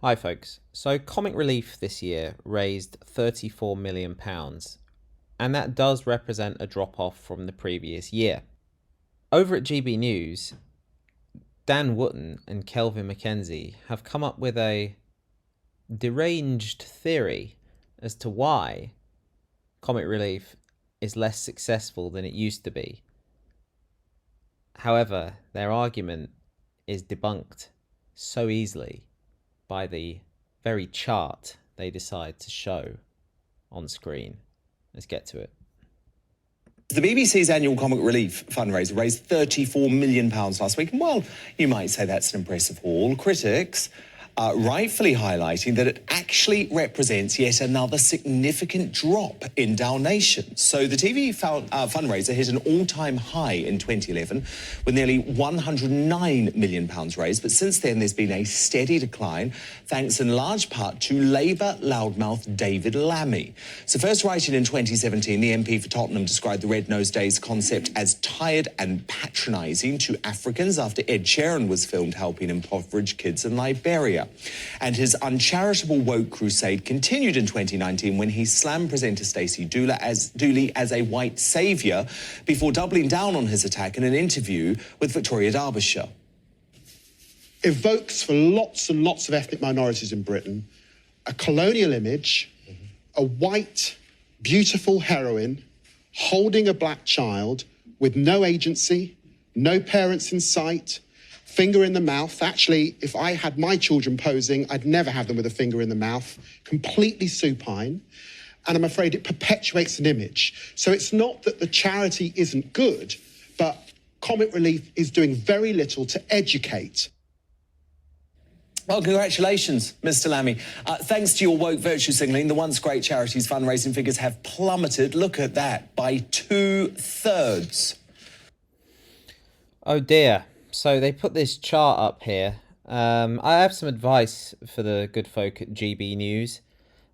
Hi, folks. So, Comic Relief this year raised £34 million, and that does represent a drop off from the previous year. Over at GB News, Dan Wootton and Kelvin MacKenzie have come up with a deranged theory as to why Comic Relief is less successful than it used to be. However, their argument is debunked so easily by the very chart they decide to show on screen. Let's get to it. The BBC's annual Comic Relief fundraiser raised £34 million last week. And while you might say that's an impressive haul, critics rightfully highlighting that it actually represents yet another significant drop in donations. So the TV fundraiser hit an all-time high in 2011 with nearly £109 million raised. But since then, there's been a steady decline, thanks in large part to Labour loudmouth David Lammy. So first writing in 2017, the MP for Tottenham described the Red Nose Days concept as tired and patronising to Africans after Ed Sheeran was filmed helping impoverished kids in Liberia. And his uncharitable woke crusade continued in 2019 when he slammed presenter Stacey Dooley as a white saviour before doubling down on his attack in an interview with Victoria Derbyshire. Evokes for lots and lots of ethnic minorities in Britain a colonial image, a white, beautiful heroine holding a black child with no agency, no parents in sight, finger in the mouth. Actually, if I had my children posing, I'd never have them with a finger in the mouth, completely supine. And I'm afraid it perpetuates an image. So it's not that the charity isn't good, but Comic Relief is doing very little to educate. Well, congratulations, Mr. Lammy. Thanks to your woke virtue signalling, the once great charity's fundraising figures have plummeted, look at that, by 2/3. Oh dear. So they put this chart up here. I have some advice for the good folk at GB News.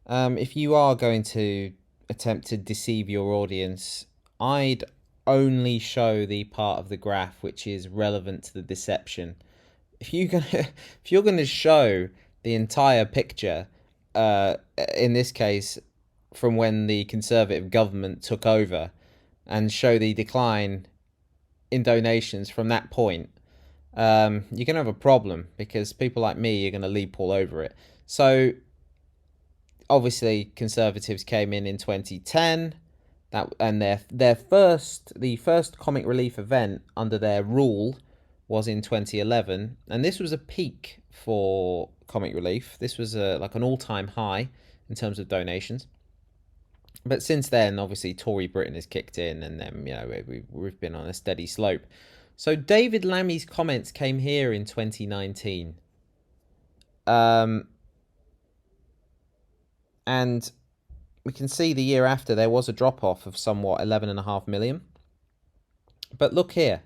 If you are going to attempt to deceive your audience, I'd only show the part of the graph which is relevant to the deception. If you're gonna show the entire picture, in this case, from when the Conservative government took over, and show the decline in donations from that point, you're going to have a problem because people like me are going to leap all over it. So, obviously, Conservatives came in 2010, and the first Comic Relief event under their rule was in 2011, and this was a peak for Comic Relief. This was like an all-time high in terms of donations. But since then, obviously, Tory Britain has kicked in, and then we've been on a steady slope. So David Lammy's comments came here in 2019. And we can see the year after there was a drop-off of somewhat 11.5 million. But look here.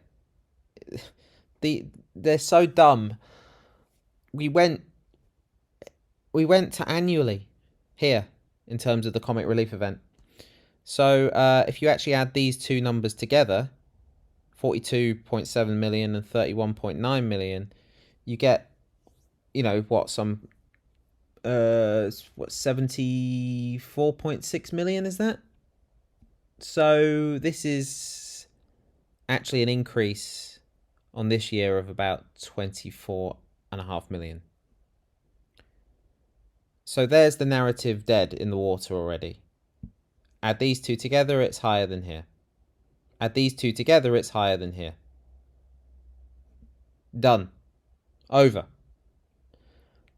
They're so dumb. We went to annually here in terms of the Comic Relief event. So if you actually add these two numbers together, 42.7 million and 31.9 million, you get, some 74.6 million, is that? So this is actually an increase on this year of about 24.5 million. So there's the narrative dead in the water already. Add these two together, it's higher than here. Add these two together, it's higher than here. Done. Over.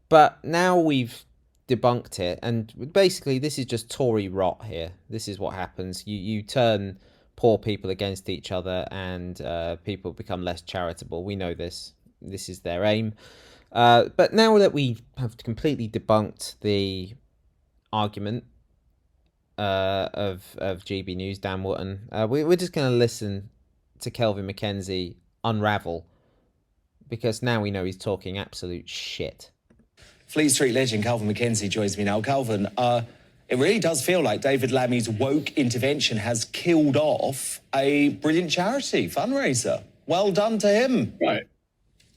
But now we've debunked it, and basically this is just Tory rot here. This is what happens. You turn poor people against each other, and people become less charitable. We know this. This is their aim. But now that we have completely debunked the argument of GB News, Dan Wootton, we're just going to listen to Kelvin MacKenzie unravel, because now we know he's talking absolute shit. Fleet Street legend Kelvin MacKenzie joins me now. Kelvin, it really does feel like David Lammy's woke intervention has killed off a brilliant charity fundraiser. Well done to him. Right.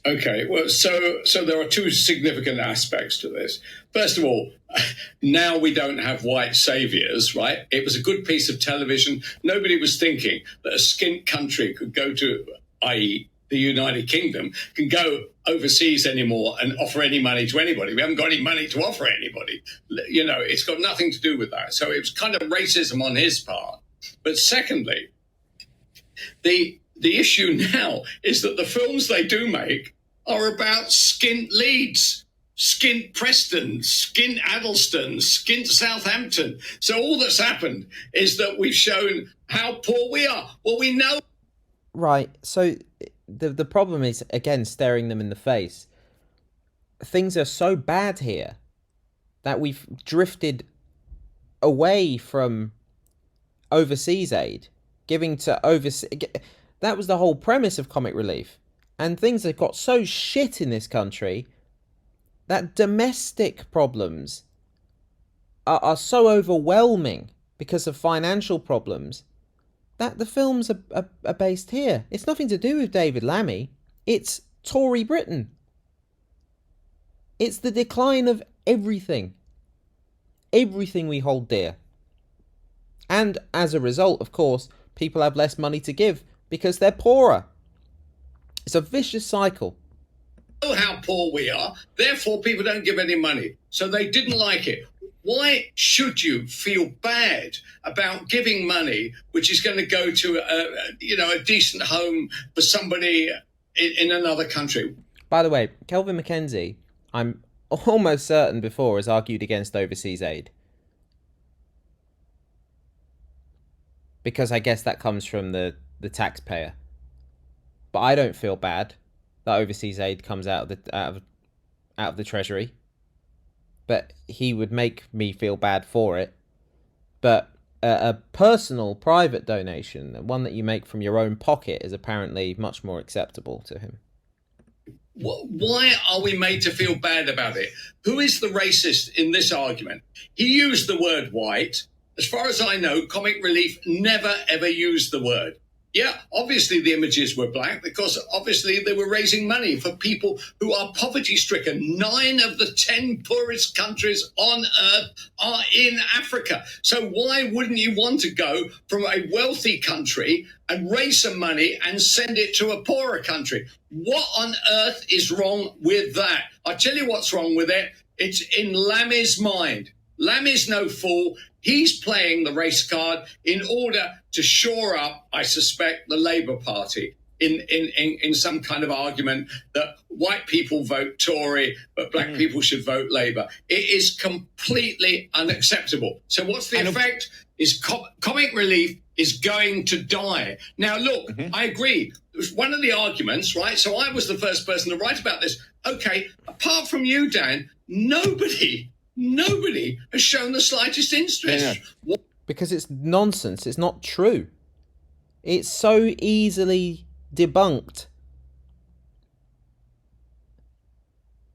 Okay, well, so there are two significant aspects to this. First of all, now we don't have white saviors, right? It was a good piece of television. Nobody was thinking that a skint country could go to, i.e., the United Kingdom, can go overseas anymore and offer any money to anybody. We haven't got any money to offer anybody. You know, it's got nothing to do with that. So it was kind of racism on his part. But secondly, the issue now is that the films they do make are about skint Leeds, skint Preston, skint Addleston, skint Southampton. So all that's happened is that we've shown how poor we are. Well, we know. Right, so the problem is, again, staring them in the face. Things are so bad here that we've drifted away from overseas aid, giving to overseas. That was the whole premise of comic relief. And things have got so shit in this country that domestic problems are so overwhelming because of financial problems that the films are based here. It's nothing to do with David Lammy. It's Tory Britain. It's the decline of everything. Everything we hold dear. And as a result, of course, people have less money to give because they're poorer. It's a vicious cycle. Know how poor we are, therefore people don't give any money. So they didn't like it. Why should you feel bad about giving money which is going to go to a decent home for somebody in another country? By the way, Kelvin MacKenzie, I'm almost certain before, has argued against overseas aid. Because I guess that comes from the taxpayer. But I don't feel bad that overseas aid comes out of the treasury. But he would make me feel bad for it. But a personal, private donation, one that you make from your own pocket, is apparently much more acceptable to him. Why are we made to feel bad about it? Who is the racist in this argument? He used the word white. As far as I know, Comic Relief never, ever used the word. Yeah, obviously the images were black because obviously they were raising money for people who are poverty-stricken. 9 of the 10 poorest countries on earth are in Africa. So why wouldn't you want to go from a wealthy country and raise some money and send it to a poorer country? What on earth is wrong with that? I'll tell you what's wrong with it. It's in Lammy's mind. Lammy's no fool. He's playing the race card in order to shore up, I suspect, the Labour Party in some kind of argument that white people vote Tory, but black people should vote Labour. It is completely unacceptable. So what's the effect? Is Comic Relief is going to die. Now, look, I agree. It was one of the arguments, right? So I was the first person to write about this. Okay, apart from you, Dan, nobody has shown the slightest interest. Yeah. Because it's nonsense. It's not true. It's so easily debunked.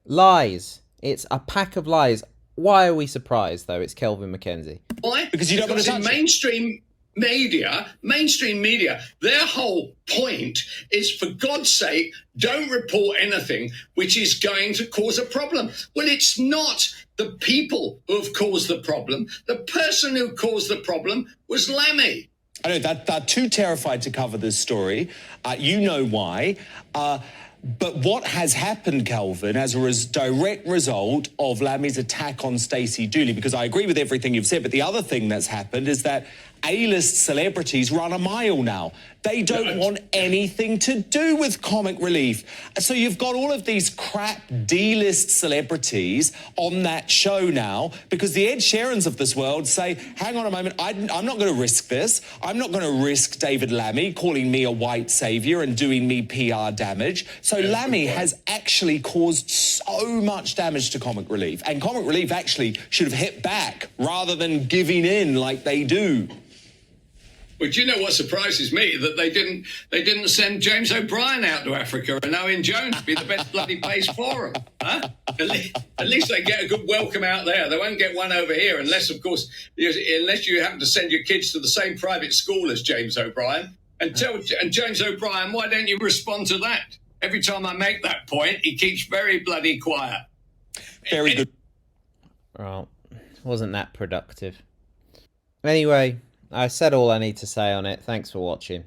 Lies. It's a pack of lies. Why are we surprised, though? It's Kelvin MacKenzie. Why? Because you don't want to touch mainstream media, their whole point is, for God's sake, don't report anything which is going to cause a problem. Well, it's not the people who have caused the problem. The person who caused the problem was Lammy. I know that they're too terrified to cover this story. You know why. But what has happened, Kelvin, as a direct result of Lammy's attack on Stacey Dooley, because I agree with everything you've said, but the other thing that's happened is that A-list celebrities run a mile now. They don't want anything to do with Comic Relief. So you've got all of these crap D-list celebrities on that show now because the Ed Sheerans of this world say, hang on a moment, I'm not going to risk this. I'm not going to risk David Lammy calling me a white saviour and doing me PR damage. So Lammy has actually caused so much damage to Comic Relief. And Comic Relief actually should have hit back rather than giving in like they do. But you know what surprises me? That they didn't send James O'Brien out to Africa and Owen Jones to be the best bloody place for them. Huh? At least they get a good welcome out there. They won't get one over here unless, of course, unless you happen to send your kids to the same private school as James O'Brien. And James O'Brien, why don't you respond to that? Every time I make that point, he keeps very bloody quiet. Very good. Well, wasn't that productive. Anyway, I said all I need to say on it. Thanks for watching.